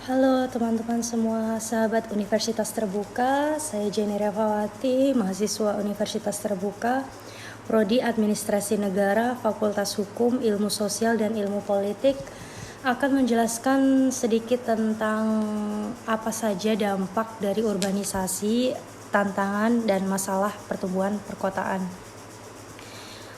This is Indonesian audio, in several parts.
Halo teman-teman semua, sahabat Universitas Terbuka. Saya Jenny Revawati, mahasiswa Universitas Terbuka, Prodi Administrasi Negara, Fakultas Hukum, Ilmu Sosial dan Ilmu Politik, akan menjelaskan sedikit tentang apa saja dampak dari urbanisasi, tantangan dan masalah pertumbuhan perkotaan.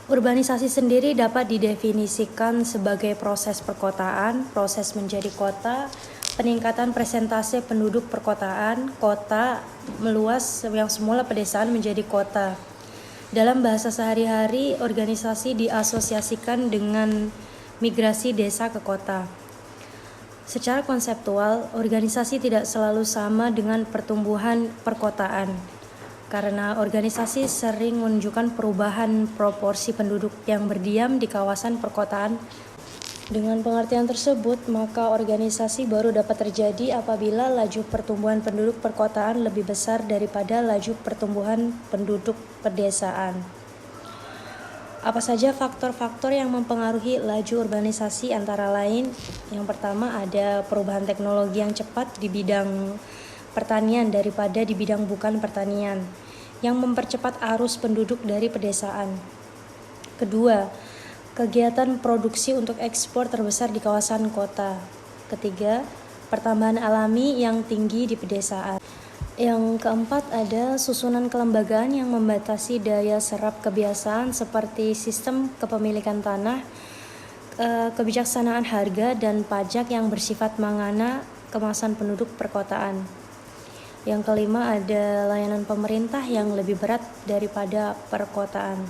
Urbanisasi sendiri dapat didefinisikan sebagai proses perkotaan, proses menjadi kota, peningkatan presentase penduduk perkotaan, kota meluas yang semula pedesaan menjadi kota. Dalam bahasa sehari-hari, organisasi diasosiasikan dengan migrasi desa ke kota. Secara konseptual, organisasi tidak selalu sama dengan pertumbuhan perkotaan, karena organisasi sering menunjukkan perubahan proporsi penduduk yang berdiam di kawasan perkotaan. Dengan pengertian tersebut, maka organisasi baru dapat terjadi apabila laju pertumbuhan penduduk perkotaan lebih besar daripada laju pertumbuhan penduduk pedesaan. Apa saja faktor-faktor yang mempengaruhi laju urbanisasi? Antara lain, yang pertama ada perubahan teknologi yang cepat di bidang pertanian daripada di bidang bukan pertanian, yang mempercepat arus penduduk dari pedesaan. Kedua, kegiatan produksi untuk ekspor terbesar di kawasan kota. Ketiga, pertambahan alami yang tinggi di pedesaan. Yang keempat ada susunan kelembagaan yang membatasi daya serap kebiasaan seperti sistem kepemilikan tanah, kebijaksanaan harga, dan pajak yang bersifat mangana kemasan penduduk perkotaan. Yang kelima ada layanan pemerintah yang lebih berat daripada perkotaan.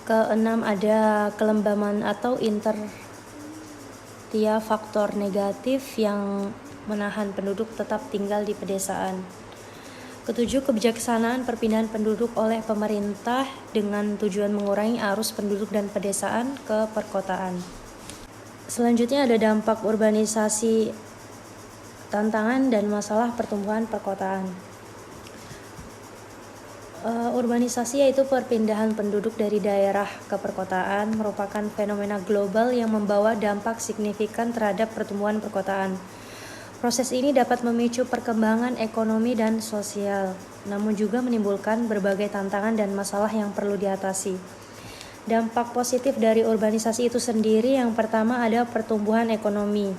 Keenam ada kelembaman atau inertia faktor negatif yang menahan penduduk tetap tinggal di pedesaan. Ketujuh, kebijaksanaan perpindahan penduduk oleh pemerintah dengan tujuan mengurangi arus penduduk dan pedesaan ke perkotaan. Selanjutnya ada dampak urbanisasi, tantangan dan masalah pertumbuhan perkotaan. Urbanisasi yaitu perpindahan penduduk dari daerah ke perkotaan merupakan fenomena global yang membawa dampak signifikan terhadap pertumbuhan perkotaan. Proses ini dapat memicu perkembangan ekonomi dan sosial, namun juga menimbulkan berbagai tantangan dan masalah yang perlu diatasi. Dampak positif dari urbanisasi itu sendiri, yang pertama ada pertumbuhan ekonomi.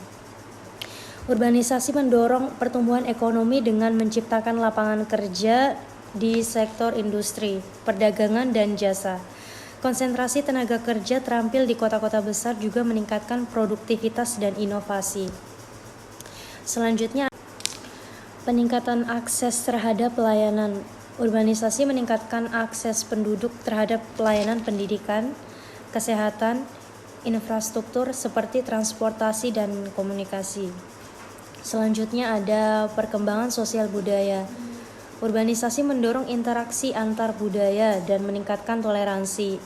Urbanisasi mendorong pertumbuhan ekonomi dengan menciptakan lapangan kerja di sektor industri, perdagangan, dan jasa. Konsentrasi tenaga kerja terampil di kota-kota besar juga meningkatkan produktivitas dan inovasi. Selanjutnya, peningkatan akses terhadap pelayanan. Urbanisasi meningkatkan akses penduduk terhadap pelayanan pendidikan, kesehatan, infrastruktur seperti transportasi dan komunikasi. Selanjutnya ada perkembangan sosial budaya. Urbanisasi mendorong interaksi antar budaya dan meningkatkan toleransi.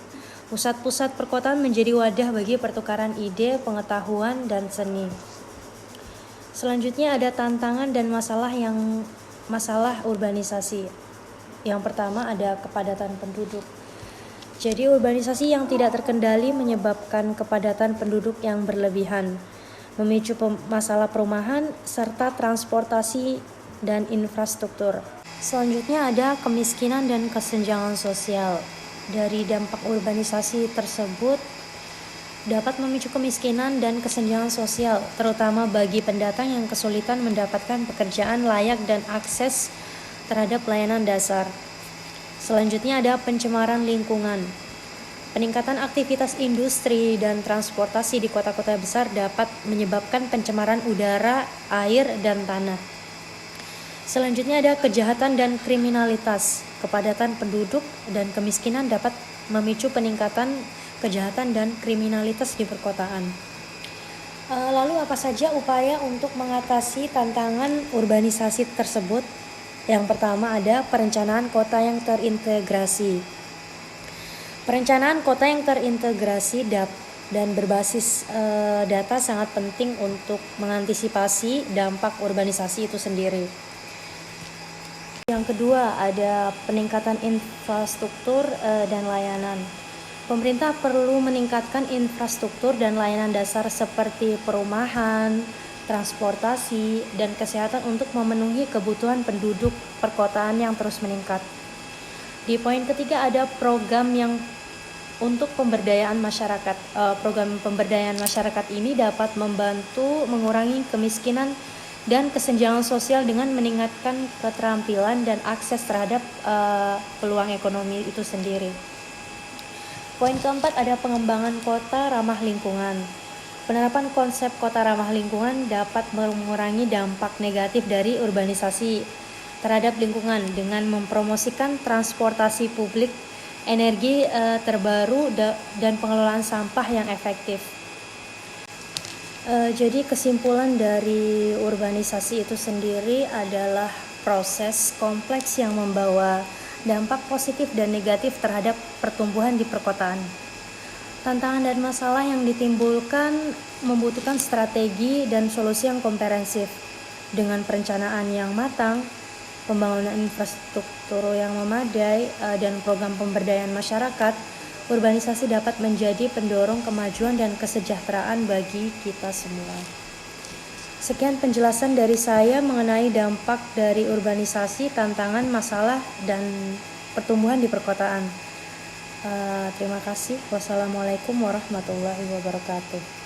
Pusat-pusat perkotaan menjadi wadah bagi pertukaran ide, pengetahuan, dan seni. Selanjutnya ada tantangan dan masalah urbanisasi. Yang pertama ada kepadatan penduduk. Jadi urbanisasi yang tidak terkendali menyebabkan kepadatan penduduk yang berlebihan, memicu masalah perumahan serta transportasi dan infrastruktur. Selanjutnya ada kemiskinan dan kesenjangan sosial. Dari dampak urbanisasi tersebut dapat memicu kemiskinan dan kesenjangan sosial, terutama bagi pendatang yang kesulitan mendapatkan pekerjaan layak dan akses terhadap layanan dasar. Selanjutnya ada pencemaran lingkungan. Peningkatan aktivitas industri dan transportasi di kota-kota besar dapat menyebabkan pencemaran udara, air, dan tanah. Selanjutnya ada kejahatan dan kriminalitas. Kepadatan penduduk dan kemiskinan dapat memicu peningkatan kejahatan dan kriminalitas di perkotaan. Lalu apa saja upaya untuk mengatasi tantangan urbanisasi tersebut? Yang pertama ada perencanaan kota yang terintegrasi. Perencanaan kota yang terintegrasi dan berbasis data sangat penting untuk mengantisipasi dampak urbanisasi itu sendiri. Yang kedua ada peningkatan infrastruktur dan layanan. Pemerintah perlu meningkatkan infrastruktur dan layanan dasar seperti perumahan, transportasi, dan kesehatan untuk memenuhi kebutuhan penduduk perkotaan yang terus meningkat. Di poin ketiga ada program yang untuk pemberdayaan masyarakat. Program pemberdayaan masyarakat ini dapat membantu mengurangi kemiskinan dan kesenjangan sosial dengan meningkatkan keterampilan dan akses terhadap peluang ekonomi itu sendiri. Poin keempat ada pengembangan kota ramah lingkungan. Penerapan konsep kota ramah lingkungan dapat mengurangi dampak negatif dari urbanisasi terhadap lingkungan dengan mempromosikan transportasi publik, energi terbaru, dan pengelolaan sampah yang efektif. Jadi kesimpulan dari urbanisasi itu sendiri adalah proses kompleks yang membawa dampak positif dan negatif terhadap pertumbuhan di perkotaan. Tantangan dan masalah yang ditimbulkan membutuhkan strategi dan solusi yang komprehensif. Dengan perencanaan yang matang, pembangunan infrastruktur yang memadai, dan program pemberdayaan masyarakat, urbanisasi dapat menjadi pendorong kemajuan dan kesejahteraan bagi kita semua. Sekian penjelasan dari saya mengenai dampak dari urbanisasi, tantangan, masalah, dan pertumbuhan di perkotaan. Terima kasih. Wassalamualaikum warahmatullahi wabarakatuh.